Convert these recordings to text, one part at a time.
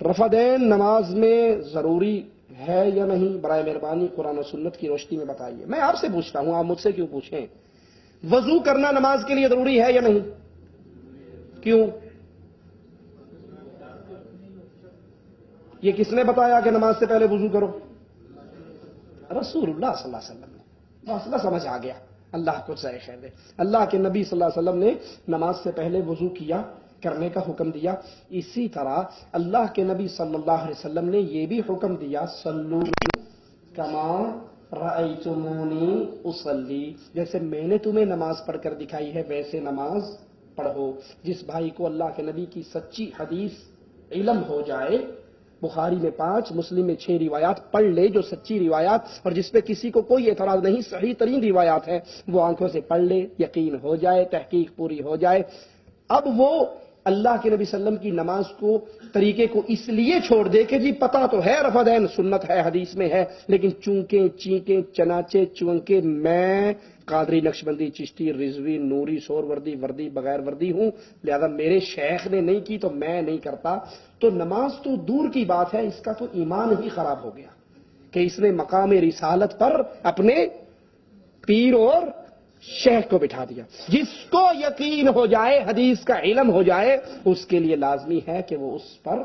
رفدین نماز میں ضروری ہے یا نہیں؟ برائے مہربانی قرآن و سنت کی روشنی میں بتائیے۔ میں آپ سے پوچھتا ہوں، آپ مجھ سے کیوں پوچھیں؟ وضو کرنا نماز کے لیے ضروری ہے یا نہیں؟ کیوں؟ یہ کس نے بتایا کہ نماز سے پہلے وضو کرو؟ رسول اللہ صلی اللہ علیہ وسلم نے۔ مسئلہ سمجھ آ گیا، اللہ کو جزائے خیر دے۔ اللہ کے نبی صلی اللہ علیہ وسلم نے نماز سے پہلے وضو کیا کرنے کا حکم دیا۔ اسی طرح اللہ کے نبی صلی اللہ علیہ وسلم نے یہ بھی حکم دیا، صلو کما رأیتمونی اصلی، جیسے میں نے تمہیں نماز پڑھ کر دکھائی ہے ویسے نماز پڑھو۔ جس بھائی کو اللہ کے نبی کی سچی حدیث علم ہو جائے، بخاری میں 5، مسلم میں 6 روایات پڑھ لے جو سچی روایات، اور جس پہ کسی کو کوئی اعتراض نہیں، صحیح ترین روایات ہیں، وہ آنکھوں سے پڑھ لے، یقین ہو جائے، تحقیق پوری ہو جائے۔ اب وہ اللہ کے نبی صلی اللہ علیہ وسلم کی نماز کو، طریقے کو اس لیے چھوڑ دے کہ جی پتہ تو ہے رفدین سنت ہے، حدیث میں ہے، لیکن چونکے چینکے چنانچے چونکے میں قادری، نقشبندی، چشتی، رضوی، نوری، سور وردی بغیر وردی ہوں، لہذا میرے شیخ نے نہیں کی تو میں نہیں کرتا، تو نماز تو دور کی بات ہے، اس کا تو ایمان ہی خراب ہو گیا کہ اس نے مقام رسالت پر اپنے پیر اور شیخ کو بٹھا دیا۔ جس کو یقین ہو جائے، حدیث کا علم ہو جائے، اس کے لیے لازمی ہے کہ وہ اس پر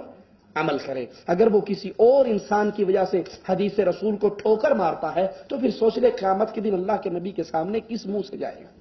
عمل کرے۔ اگر وہ کسی اور انسان کی وجہ سے حدیث رسول کو ٹھوکر مارتا ہے تو پھر سوچ لے قیامت کے دن اللہ کے نبی کے سامنے کس منہ سے جائے گا۔